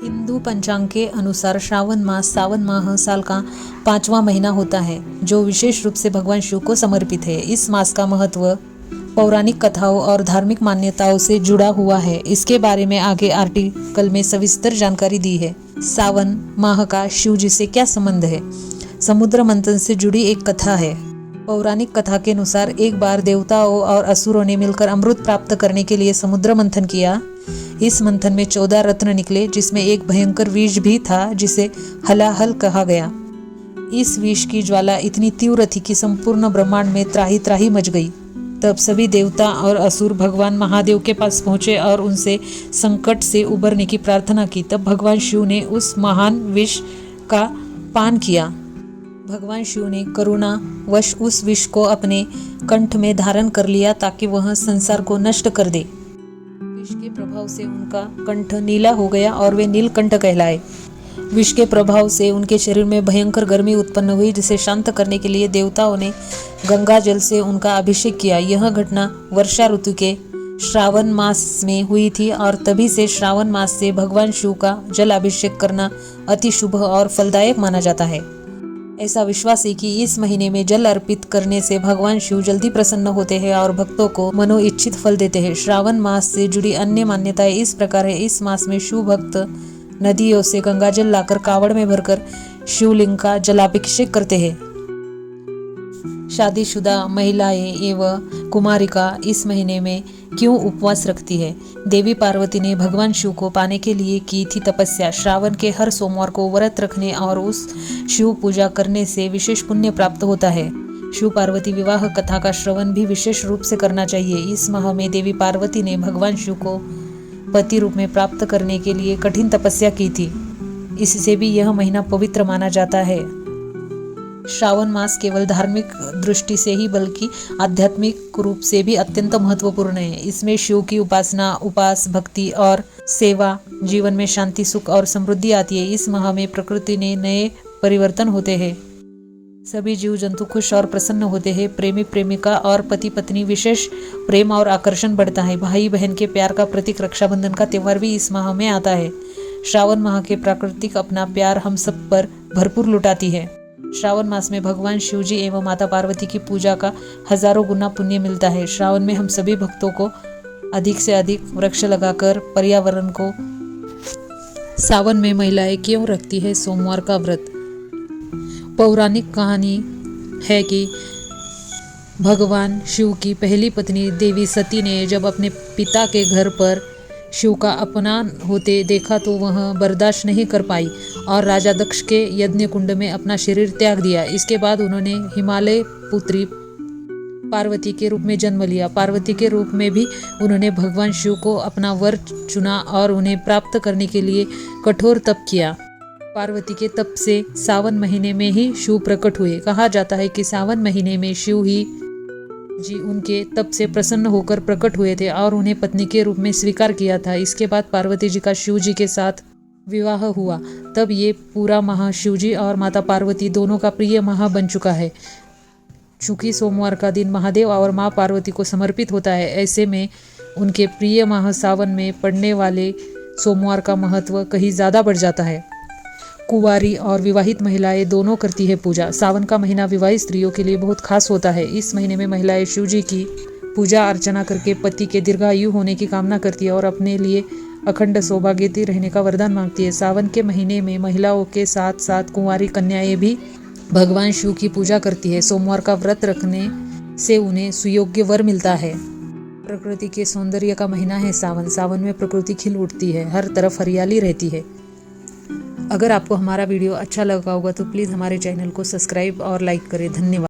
हिंदू पंचांग के अनुसार सावन माह साल का 5वां महीना होता है, जो विशेष रूप से भगवान शिव को समर्पित है। इस मास का महत्व पौराणिक कथाओं और धार्मिक मान्यताओं से जुड़ा हुआ है। इसके बारे में आगे आर्टिकल में सविस्तर जानकारी दी है। सावन माह का शिव जी से क्या संबंध है? समुद्र मंथन से जुड़ी एक कथा है। पौराणिक कथा के अनुसार एक बार देवताओं और असुरों ने मिलकर अमृत प्राप्त करने के लिए समुद्र मंथन किया। इस मंथन में 14 रत्न निकले, जिसमें एक भयंकर विष भी था जिसे हलाहल कहा गया। इस विष की ज्वाला इतनी तीव्र थी कि संपूर्ण ब्रह्मांड में त्राही त्राही मच गई। तब सभी देवता और असुर भगवान महादेव के पास पहुंचे और उनसे संकट से उबरने की प्रार्थना की। तब भगवान शिव ने उस महान विष का पान किया। भगवान शिव ने करुणावश उस विष को अपने कंठ में धारण कर लिया ताकि वह संसार को नष्ट कर दे। विष के प्रभाव से उनका कंठ नीला हो गया और वे नीलकंठ कहलाए। विष के प्रभाव से उनके शरीर में भयंकर गर्मी उत्पन्न हुई, जिसे शांत करने के लिए देवताओं ने गंगा जल से उनका अभिषेक किया। यह घटना वर्षा ऋतु के श्रावण मास में हुई थी और तभी से श्रावण मास से भगवान शिव का जल अभिषेक करना अति शुभ और फलदायक माना जाता है। ऐसा विश्वास है कि इस महीने में जल अर्पित करने से भगवान शिव जल्दी प्रसन्न होते हैं और भक्तों को मनोइच्छित फल देते हैं। श्रावण मास से जुड़ी अन्य मान्यताएं इस प्रकार है। इस मास में शिव भक्त नदियों से गंगाजल लाकर कावड़ में भरकर शिवलिंग का जलाभिषेक करते हैं। शादीशुदा महिलाएं एवं कुमारिका इस महीने में क्यों उपवास रखती है? देवी पार्वती ने भगवान शिव को पाने के लिए की थी तपस्या। श्रावण के हर सोमवार को व्रत रखने और उस शिव पूजा करने से विशेष पुण्य प्राप्त होता है। शिव पार्वती विवाह कथा का श्रवण भी विशेष रूप से करना चाहिए। इस माह में देवी पार्वती ने भगवान शिव को पति रूप में प्राप्त करने के लिए कठिन तपस्या की थी। इससे भी यह महीना पवित्र माना जाता है। श्रावण मास केवल धार्मिक दृष्टि से ही बल्कि आध्यात्मिक रूप से भी अत्यंत महत्वपूर्ण है। इसमें शिव की उपासना, उपास, भक्ति और सेवा जीवन में शांति, सुख और समृद्धि आती है। इस माह में प्रकृति में नए परिवर्तन होते हैं। सभी जीव जंतु खुश और प्रसन्न होते हैं। प्रेमी प्रेमिका और पति पत्नी विशेष प्रेम और आकर्षण बढ़ता है। भाई बहन के प्यार का प्रतीक रक्षाबंधन का त्योहार भी इस माह में आता है। श्रावण माह के प्राकृतिक अपना प्यार हम सब पर भरपूर लुटाती है। श्रावण मास में भगवान शिव जी एवं माता पार्वती की पूजा का हजारों गुना पुण्य मिलता है। श्रावण में हम सभी भक्तों को अधिक से अधिक वृक्ष लगाकर पर्यावरण को। सावन में महिलाएं क्यों रखती है सोमवार का व्रत? पौराणिक कहानी है कि भगवान शिव की पहली पत्नी देवी सती ने जब अपने पिता के घर पर शिव का अपमान होते देखा तो वह बर्दाश्त नहीं कर पाई और राजा दक्ष के यज्ञ कुंड में अपना शरीर त्याग दिया। इसके बाद उन्होंने हिमालय पुत्री पार्वती के रूप में जन्म लिया। पार्वती के रूप में भी उन्होंने भगवान शिव को अपना वर चुना और उन्हें प्राप्त करने के लिए कठोर तप किया। पार्वती के तप से सावन महीने में ही शिव प्रकट हुए। कहा जाता है कि सावन महीने में शिव ही जी उनके तप से प्रसन्न होकर प्रकट हुए थे और उन्हें पत्नी के रूप में स्वीकार किया था। इसके बाद पार्वती जी का शिव जी के साथ विवाह हुआ। तब ये पूरा माह शिव जी और माता पार्वती दोनों का प्रिय माह बन चुका है। चूंकि सोमवार का दिन महादेव और माँ पार्वती को समर्पित होता है, ऐसे में उनके प्रिय माह सावन में पड़ने वाले सोमवार का महत्व कहीं ज़्यादा बढ़ जाता है। कुंवारी और विवाहित महिलाएं दोनों करती है पूजा। सावन का महीना विवाहित स्त्रियों के लिए बहुत खास होता है। इस महीने में महिलाएं शिव जी की पूजा अर्चना करके पति के दीर्घायु होने की कामना करती है और अपने लिए अखंड सौभाग्यवती रहने का वरदान मांगती है। सावन के महीने में महिलाओं के साथ साथ कुंवारी कन्याएं भी भगवान शिव की पूजा करती है। सोमवार का व्रत रखने से उन्हें सुयोग्य वर मिलता है। प्रकृति के सौंदर्य का महीना है सावन। सावन में प्रकृति खिल उठती है, हर तरफ हरियाली रहती है। अगर आपको हमारा वीडियो अच्छा लगा होगा तो प्लीज़ हमारे चैनल को सब्सक्राइब और लाइक करें। धन्यवाद।